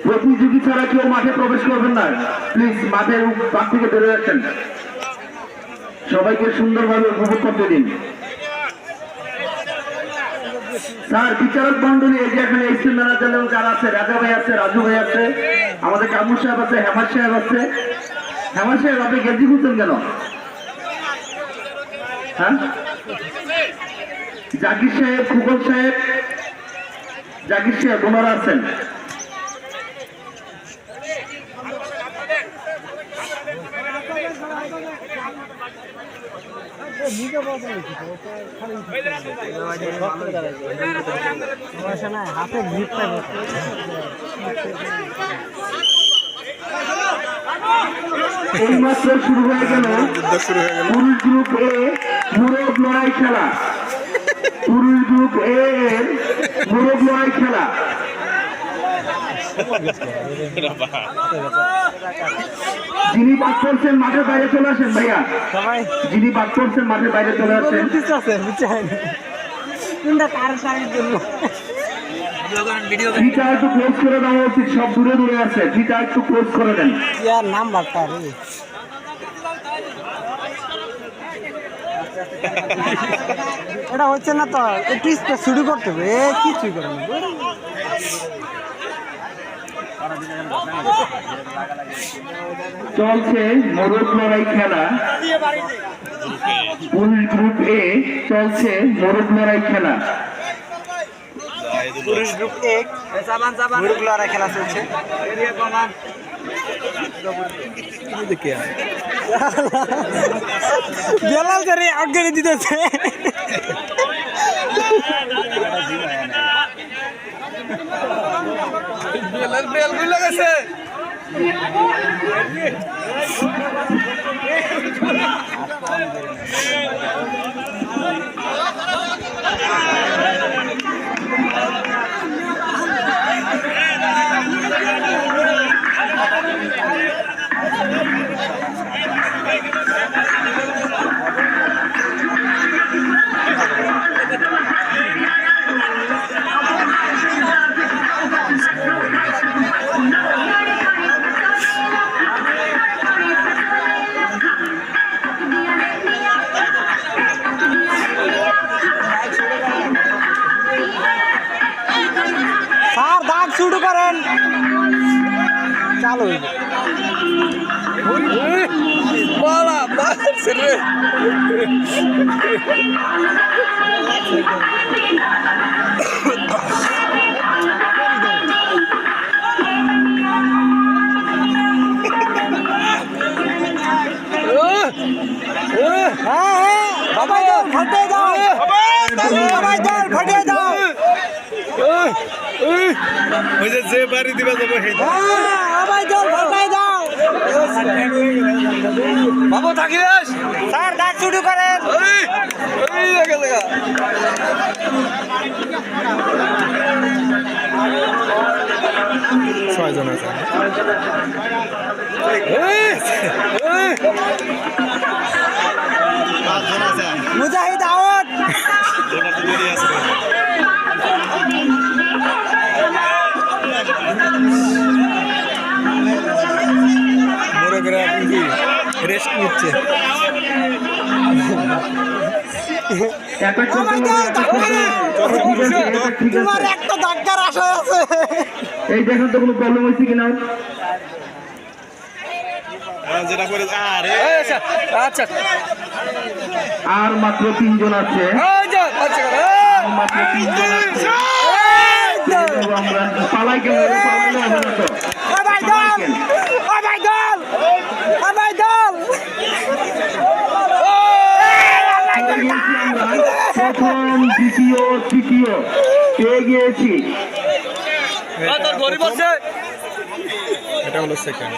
প্রতিযোগী ছাড়া কেউ মাঠে প্রবেশ করবেন না, প্লিজ মাঠের পাশ থেকে বেরোয় যাচ্ছেন। সবাইকে সুন্দরভাবে উপভোগ করতে দিন। স্যার বিচারক মন্ডলী এই যে এখানে এসি ম্যানেজার যারা আছে, রাজা ভাই আছে, রাজু ভাই আছে, আমাদের কামরুল সাহেব আছে, হেমার সাহেব আছে। হেমার সাহেব আপনি গেঞ্জি খুলছেন কেন? হ্যাঁ, জাকির সাহেব, খুকল সাহেব, জাকির সাহেব ওনারা আছেন। হাতে গ্রিপ পাবে। এইমাত্র শুরু হয়ে গেল পুরুষ গ্রুপ এ মুরগ লড়াই খেলা। পুরুষ গ্রুপ এ এর মুরগ লড়াই খেলা। যিনি বাদ করছেন মাঠের বাইরে চলে আসেন ভাইয়া, যিনি বাদ করছেন মাঠের বাইরে চলে আসেন। ফিটা একটু ক্লোজ করে দেওয়া উচিত, সব দূরে দূরে আছে, ফিটা একটু ক্লোজ করে দেন। নাম বার্তা এটা হচ্ছে না তো, একটু স্পেস শুরু করতে হবে, কিছুই করে না। চলছে মোরগ লড়াই খেলা। পুরুষ গ্রুপ এ চলছে মোরগ লড়াই খেলা। পুরুষ গ্রুপ এ মোরগ লড়াই খেলা চলছে। বেলাল করে আউটগাড়ি দিতেছে। বেল গুলো গেছে। স্যার দাগ শুরু করেন, চালু সবাই ফাটিয়ে দাও, সবাই ফাটিয়ে দাও। যে বাড়ি দিবা যাবো সবাই জল ফাটাই দাও। বাবু থাকিস স্যার দাগ শুরু করেন। ছয়জন আছে। মুজাহিদ আউট। মোরগরা রেস্ট নিচ্ছে। তোমার একটা ধাক্কার আশা আছে। এই দেখেন তো কোনো প্রবলেম হয়েছে কিনা। যেটা করে আচ্ছা আর মাত্র 3 জন আছে, মাত্র 3 জন আছে। আমরা পালাই গেল, প্রথম দ্বিতীয় তৃতীয় পেয়ে গিয়েছি। এটা হলো সেকেন্ড।